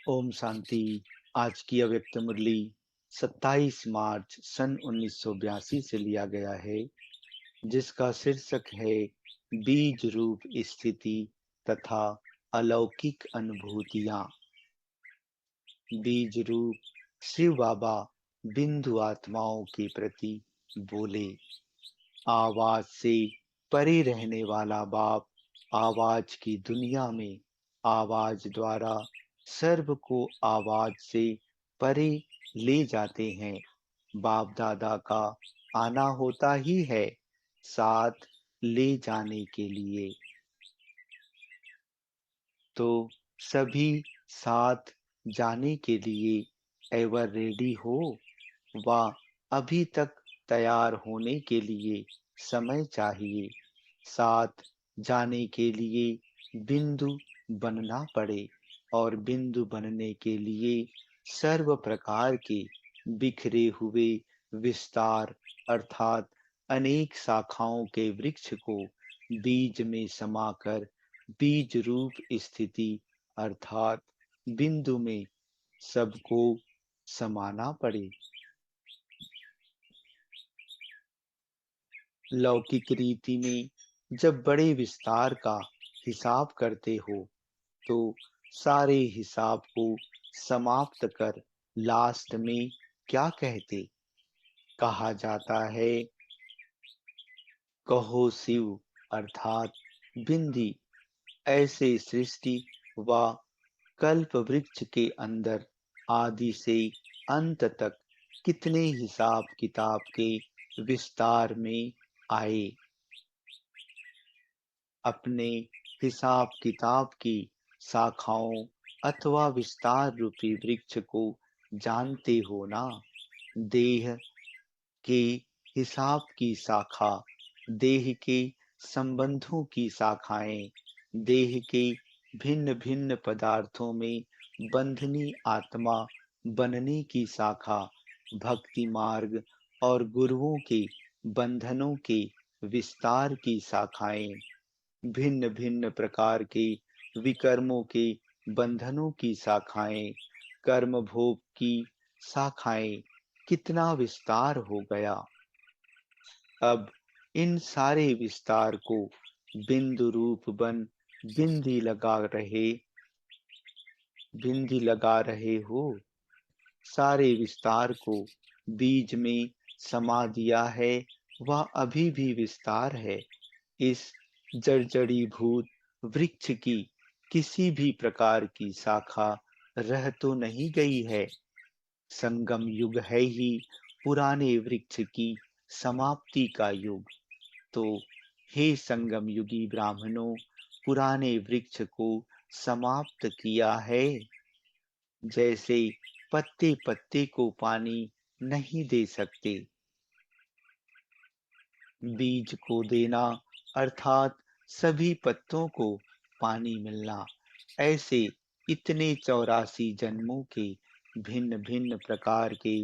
ओम शांति। आज की अव्यक्त मुरली 27 मार्च सन 1982 से लिया गया है, जिसका शीर्षक है बीज रूप स्थिति तथा अलौकिक अनुभूतियां। बीज रूप शिव बाबा बिंदु आत्माओं के प्रति बोले। आवाज से परे रहने वाला बाप आवाज की दुनिया में आवाज द्वारा सर्व को आवाज से परे ले जाते हैं। बाप दादा का आना होता ही है साथ ले जाने के लिए। तो सभी साथ जाने के लिए एवर रेडी हो व अभी तक तैयार होने के लिए समय चाहिए। साथ जाने के लिए बिंदु बनना पड़े और बिंदु बनने के लिए सर्व प्रकार के बिखरे हुए विस्तार अर्थात अनेक शाखाओं के वृक्ष को बीज में समाकर बीज रूप स्थिति अर्थात बिंदु में सबको समाना पड़े। लौकिक रीति में जब बड़े विस्तार का हिसाब करते हो तो सारे हिसाब को समाप्त कर लास्ट में क्या कहते? कहा जाता है, कहो शिव अर्थात बिंदी ऐसे सृष्टि व कल्प वृक्ष के अंदर आदि से अंत तक कितने हिसाब किताब के विस्तार में आए। अपने हिसाब किताब की शाखाओं अथवा विस्तार रूपी वृक्ष को जानते हो ना। देह के हिसाब की शाखा, देह के संबंधों की शाखाएं, देह के भिन्न भिन्न पदार्थों में बंधनी आत्मा बनने की शाखा, भक्ति मार्ग और गुरुओं के बंधनों के विस्तार की शाखाएं, भिन्न भिन्न प्रकार के विकर्मों के बंधनों की शाखाएं, कर्म भोग की शाखाएं, कितना विस्तार हो गया। अब इन सारे विस्तार को बिंदु रूप बन बिंदी लगा रहे बिंदी लगा रहे हो। सारे विस्तार को बीज में समा दिया है, वह अभी भी विस्तार है। इस जर्जरीभूत वृक्ष की किसी भी प्रकार की शाखा रह तो नहीं गई है। संगम युग है ही पुराने वृक्ष की समाप्ति का युग। तो हे संगम युगी ब्राह्मणों, पुराने वृक्ष को समाप्त किया है। जैसे पत्ते पत्ते को पानी नहीं दे सकते, बीज को देना अर्थात सभी पत्तों को पानी मिलना, ऐसे इतने 84 जन्मों के भिन्न भिन्न प्रकार के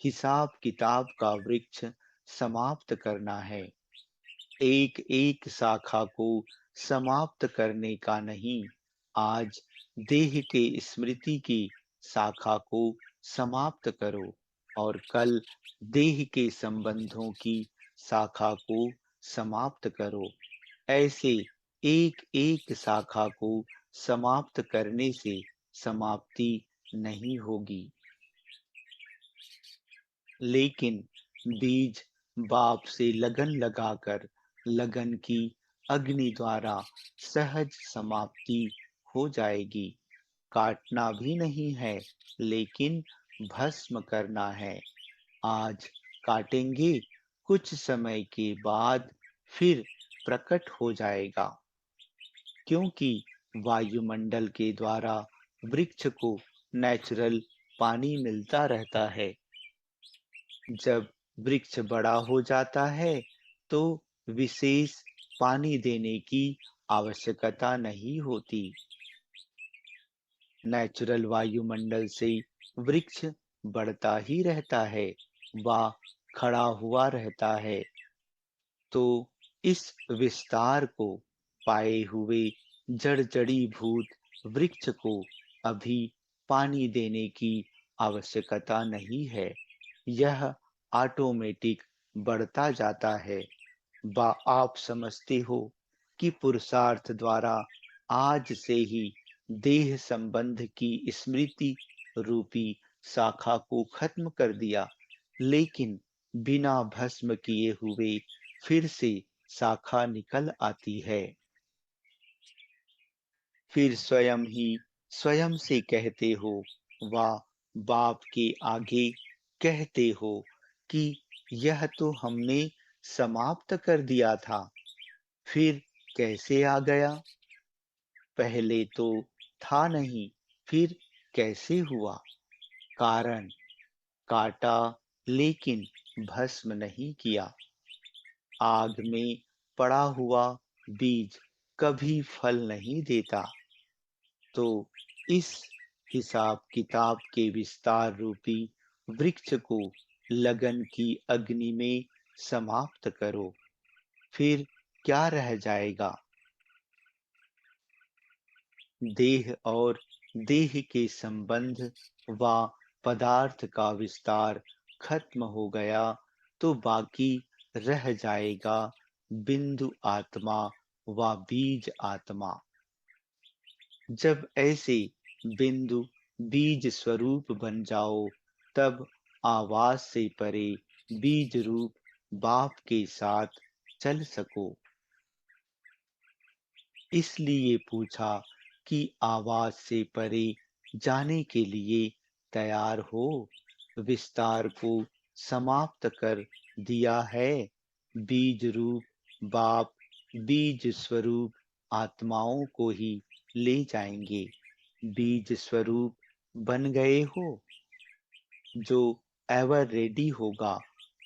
हिसाब किताब का वृक्ष समाप्त करना है। एक एक शाखा को समाप्त करने का नहीं, आज देह के स्मृति की शाखा को समाप्त करो और कल देह के संबंधों की शाखा को समाप्त करो। ऐसे एक एक शाखा को समाप्त करने से समाप्ति नहीं होगी। लेकिन बीज बाप से लगन लगाकर लगन की अग्नि द्वारा सहज समाप्ति हो जाएगी। काटना भी नहीं है, लेकिन भस्म करना है। आज काटेंगे, कुछ समय के बाद फिर प्रकट हो जाएगा, क्योंकि वायुमंडल के द्वारा वृक्ष को नेचुरल पानी मिलता रहता है। जब वृक्ष बड़ा हो जाता है तो विशेष पानी देने की आवश्यकता नहीं होती। नेचुरल वायुमंडल से वृक्ष बढ़ता ही रहता है व खड़ा हुआ रहता है। तो इस विस्तार को पाए हुए जड़ जड़ी भूत वृक्ष को अभी पानी देने की आवश्यकता नहीं है। यह ऑटोमेटिक बढ़ता जाता है। आप समझते हो कि पुरुषार्थ द्वारा आज से ही देह संबंध की स्मृति रूपी शाखा को खत्म कर दिया, लेकिन बिना भस्म किए हुए फिर से शाखा निकल आती है। फिर स्वयं ही स्वयं से कहते हो, वाह, बाप के आगे कहते हो कि यह तो हमने समाप्त कर दिया था, फिर कैसे आ गया? पहले तो था नहीं, फिर कैसे हुआ? कारण, काटा लेकिन भस्म नहीं किया। आग में पड़ा हुआ बीज कभी फल नहीं देता। तो इस हिसाब किताब के विस्तार रूपी वृक्ष को लगन की अग्नि में समाप्त करो। फिर क्या रह जाएगा? देह और देह के संबंध व पदार्थ का विस्तार खत्म हो गया तो बाकी रह जाएगा बिंदु आत्मा व बीज आत्मा। जब ऐसे बिंदु बीज स्वरूप बन जाओ, तब आवाज से परे बीज रूप बाप के साथ चल सको। इसलिए पूछा कि आवाज से परे जाने के लिए तैयार हो। विस्तार को समाप्त कर दिया है। बीज रूप बाप बीज स्वरूप आत्माओं को ही ले जाएंगे। बीज स्वरूप बन गए हो। जो एवर रेडी होगा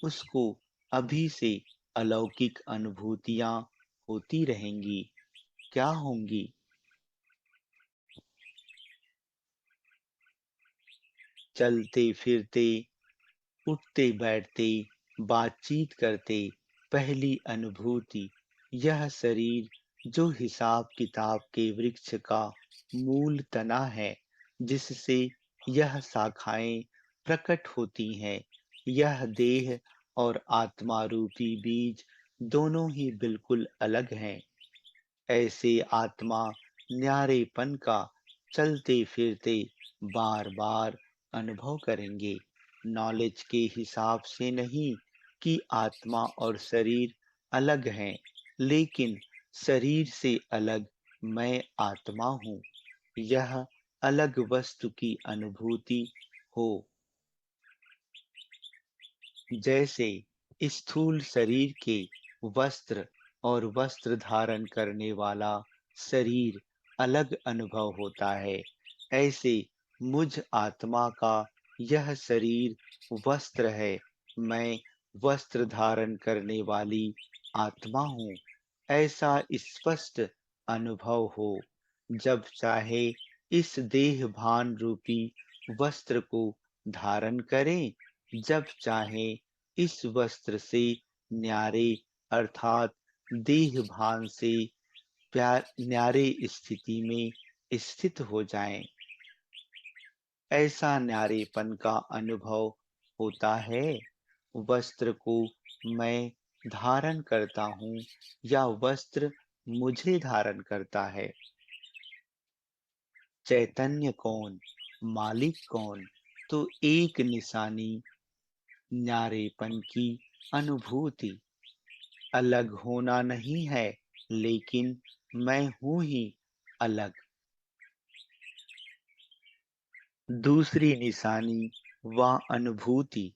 उसको अभी से अलौकिक अनुभूतियां होती रहेंगी। क्या होंगी? चलते फिरते, उठते बैठते, बातचीत करते, पहली अनुभूति यह शरीर जो हिसाब किताब के वृक्ष का मूल तना है, जिससे यह शाखाएं प्रकट होती हैं। यह देह और आत्मा रूपी बीज दोनों ही बिल्कुल अलग हैं। ऐसे आत्मा न्यारेपन का चलते फिरते बार बार अनुभव करेंगे। नॉलेज के हिसाब से नहीं कि आत्मा और शरीर अलग हैं, लेकिन शरीर से अलग मैं आत्मा हूँ। यह अलग वस्तु की अनुभूति हो। जैसे स्थूल शरीर के वस्त्र और वस्त्र धारण करने वाला शरीर अलग अनुभव होता है, ऐसे मुझ आत्मा का यह शरीर वस्त्र है। मैं वस्त्र धारण करने वाली आत्मा हूँ। ऐसा स्पष्ट अनुभव हो। जब चाहे इस देह भान रूपी वस्त्र को धारण करें, जब चाहे इस वस्त्र से न्यारे अर्थात देह भान से प्यार न्यारे स्थिति में स्थित हो जाएं। ऐसा न्यारेपन का अनुभव होता है। वस्त्र को मैं धारण करता हूँ या वस्त्र मुझे धारण करता है। चैतन्य कौन, मालिक कौन? तो एक निशानी न्यारेपन की अनुभूति। अलग होना नहीं है, लेकिन मैं हूं ही अलग। दूसरी निशानी व अनुभूति,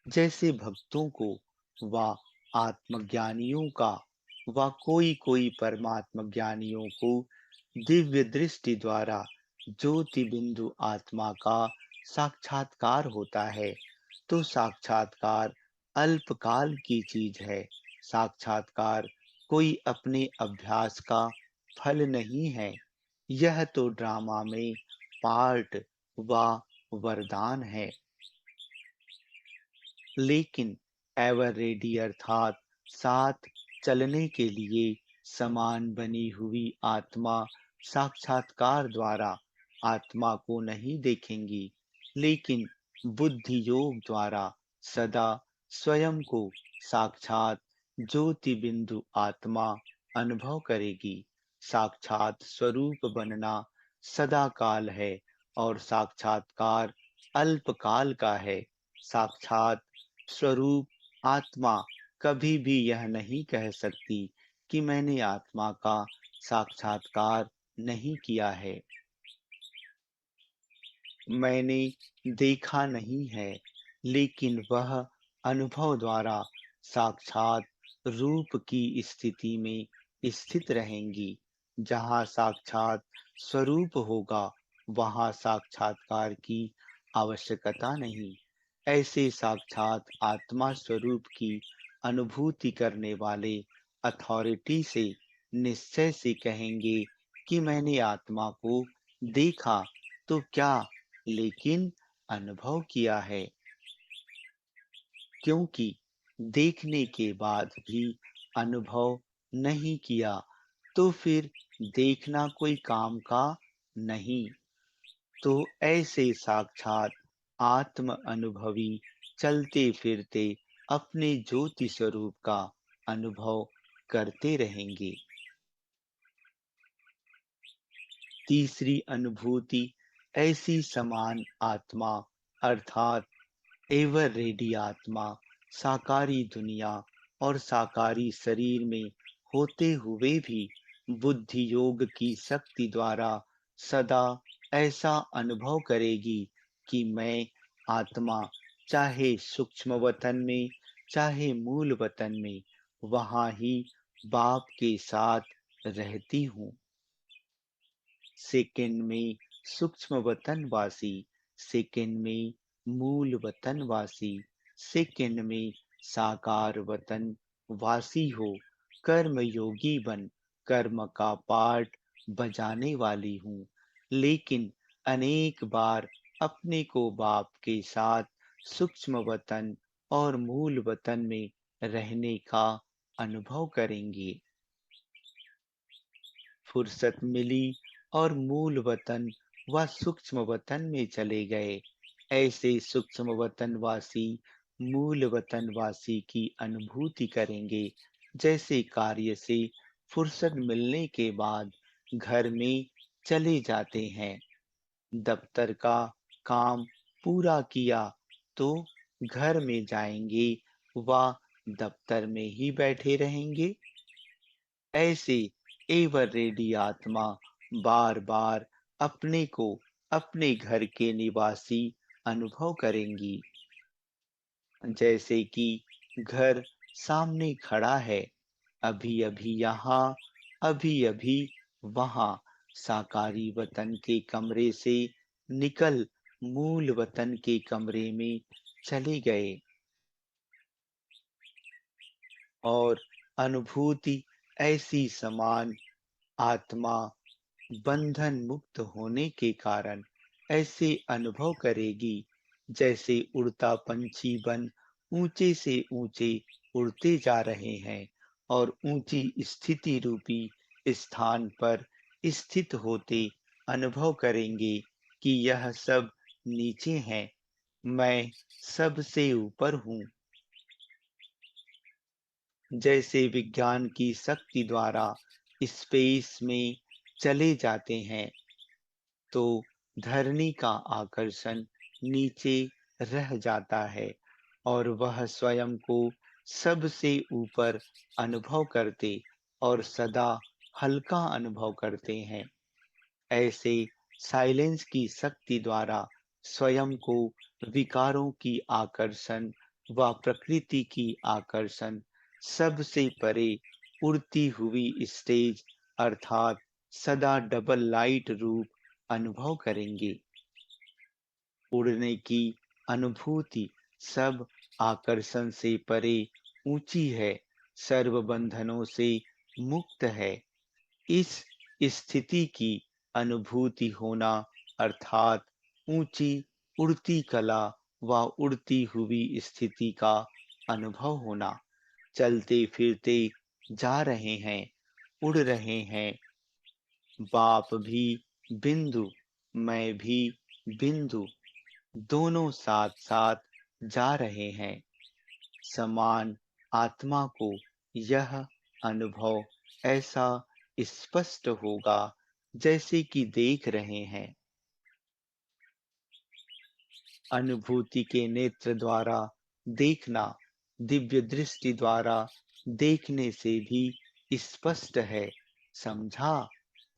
जैसे भक्तों को व आत्मज्ञानियों का व कोई कोई परमात्म ज्ञानियों को दिव्य दृष्टि द्वारा ज्योति बिंदु आत्मा का साक्षात्कार होता है। तो साक्षात्कार अल्पकाल की चीज है। साक्षात्कार कोई अपने अभ्यास का फल नहीं है। यह तो ड्रामा में पार्ट व वरदान है। लेकिन एवर रेडी अर्थात साथ चलने के लिए समान बनी हुई आत्मा साक्षात्कार द्वारा आत्मा को नहीं देखेंगी, लेकिन बुद्धि योग द्वारा सदा स्वयं को साक्षात ज्योति बिंदु आत्मा अनुभव करेगी। साक्षात स्वरूप बनना सदा काल है और साक्षात्कार अल्पकाल का है। साक्षात स्वरूप आत्मा कभी भी यह नहीं कह सकती कि मैंने आत्मा का साक्षात्कार नहीं किया है, मैंने देखा नहीं है, लेकिन वह अनुभव द्वारा साक्षात रूप की स्थिति में स्थित रहेंगी। जहाँ साक्षात स्वरूप होगा, वहाँ साक्षात्कार की आवश्यकता नहीं। ऐसे साक्षात आत्मा स्वरूप की अनुभूति करने वाले अथॉरिटी से निश्चय से कहेंगे कि मैंने आत्मा को देखा तो क्या, लेकिन अनुभव किया है। क्योंकि देखने के बाद भी अनुभव नहीं किया, तो फिर देखना कोई काम का नहीं। तो ऐसे साक्षात आत्म अनुभवी चलते फिरते अपने ज्योति स्वरूप का अनुभव करते रहेंगे। तीसरी अनुभूति ऐसी समान आत्मा अर्थात एवर रेडी आत्मा साकारी दुनिया और साकारी शरीर में होते हुए भी बुद्धि योग की शक्ति द्वारा सदा ऐसा अनुभव करेगी कि मैं आत्मा चाहे सूक्ष्म वतन में चाहे मूल वतन में वहां ही बाप के साथ रहती हूँ। सेकंड में सूक्ष्म वतन वासी, सेकंड में मूल वतन वासी, सेकंड में साकार वतन वासी हो कर्म योगी बन कर्म का पार्ट बजाने वाली हूँ, लेकिन अनेक बार अपने को बाप के साथ सूक्ष्म वतन और मूल वतन में रहने का अनुभव करेंगे। फुर्सत मिली और मूल वतन व सूक्ष्म वतन में चले गए। ऐसे सूक्ष्म वतन वासी मूल वतन वासी की अनुभूति करेंगे, जैसे कार्य से फुर्सत मिलने के बाद घर में चले जाते हैं। दफ्तर का काम पूरा किया तो घर में जाएंगे व दफ्तर में ही बैठे रहेंगे। ऐसे एवर रेडी आत्मा बार बार अपने को अपने घर के निवासी अनुभव करेंगी, जैसे कि घर सामने खड़ा है, अभी अभी यहाँ अभी अभी वहां साकारी वतन के कमरे से निकल मूल वतन के कमरे में चले गए। और अनुभूति ऐसी समान आत्मा बंधन मुक्त होने के कारण ऐसे अनुभव करेगी, जैसे उड़ता पंछी बन ऊंचे से ऊंचे उड़ते जा रहे हैं और ऊंची स्थिति रूपी स्थान पर स्थित होते अनुभव करेंगे कि यह सब नीचे हैं, मैं सबसे ऊपर हूँ। जैसे विज्ञान की शक्ति द्वारा स्पेस में चले जाते हैं, तो धरनी का आकर्षण नीचे रह जाता है और वह स्वयं को सबसे ऊपर अनुभव करते और सदा हल्का अनुभव करते हैं। ऐसे साइलेंस की शक्ति द्वारा स्वयं को विकारों की आकर्षण व प्रकृति की आकर्षण सबसे परे उड़ती हुई स्टेज अर्थात सदा डबल लाइट रूप अनुभव करेंगे। उड़ने की अनुभूति सब आकर्षण से परे ऊंची है, सर्व बंधनों से मुक्त है। इस स्थिति की अनुभूति होना अर्थात ऊंची उड़ती कला व उड़ती हुई स्थिति का अनुभव होना। चलते फिरते जा रहे हैं, उड़ रहे हैं, बाप भी बिंदु मैं भी बिंदु दोनों साथ साथ जा रहे हैं। समान आत्मा को यह अनुभव ऐसा स्पष्ट होगा जैसे कि देख रहे हैं। अनुभूति के नेत्र द्वारा देखना दिव्य दृष्टि द्वारा देखने से भी स्पष्ट है। समझा?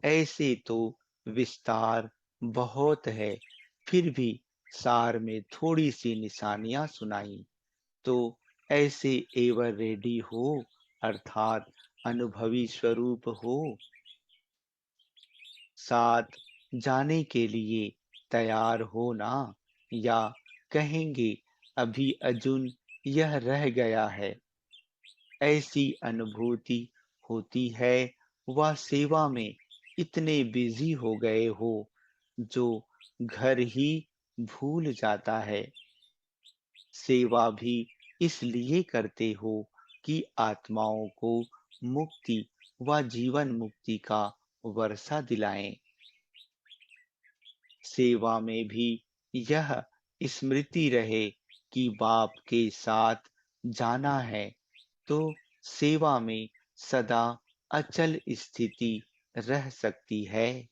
ऐसे तो विस्तार बहुत है, फिर भी सार में थोड़ी सी निशानियां सुनाई। तो ऐसे एवर रेडी हो, अर्थात अनुभवी स्वरूप हो, साथ जाने के लिए तैयार हो ना? या कहेंगे अभी अर्जुन यह रह गया है। ऐसी अनुभूति होती है वह सेवा में इतने बिजी हो गए हो जो घर ही भूल जाता है। सेवा भी इसलिए करते हो कि आत्माओं को मुक्ति व जीवन मुक्ति का वर्षा दिलाएं। सेवा में भी यह स्मृति रहे कि बाप के साथ जाना है, तो सेवा में सदा अचल स्थिति रह सकती है।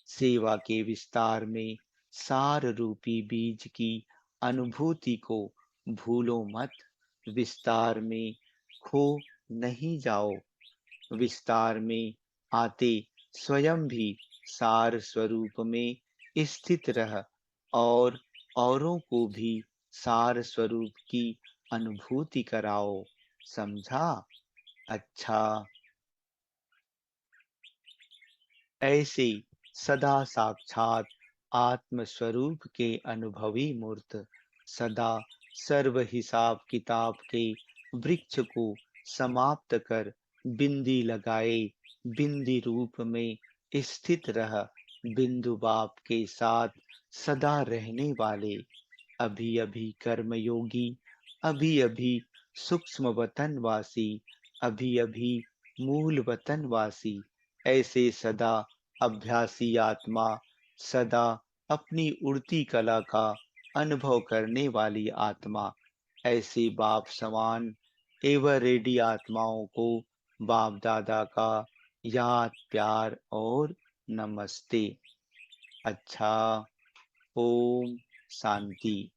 सेवा के विस्तार में सार रूपी बीज की अनुभूति को भूलो मत। विस्तार में खो नहीं जाओ। विस्तार में आते स्वयं भी सार स्वरूप में स्थित रह और औरों को भी सार स्वरूप की अनुभूति कराओ। समझा? अच्छा। ऐसे सदा साक्षात आत्म स्वरूप के अनुभवी मूर्त सदा सर्व हिसाब किताब के वृक्ष को समाप्त कर बिंदी लगाए बिंदी रूप में स्थित रह बिंदु बाप के साथ सदा रहने वाले अभी अभी कर्मयोगी अभी अभी सूक्ष्म वतनवासी अभी अभी मूल वतनवासी ऐसे सदा अभ्यासी आत्मा सदा अपनी उड़ती कला का अनुभव करने वाली आत्मा ऐसे बाप समान एवं रेडी आत्माओं को बाप दादा का याद प्यार और नमस्ते। अच्छा। ओम शांति।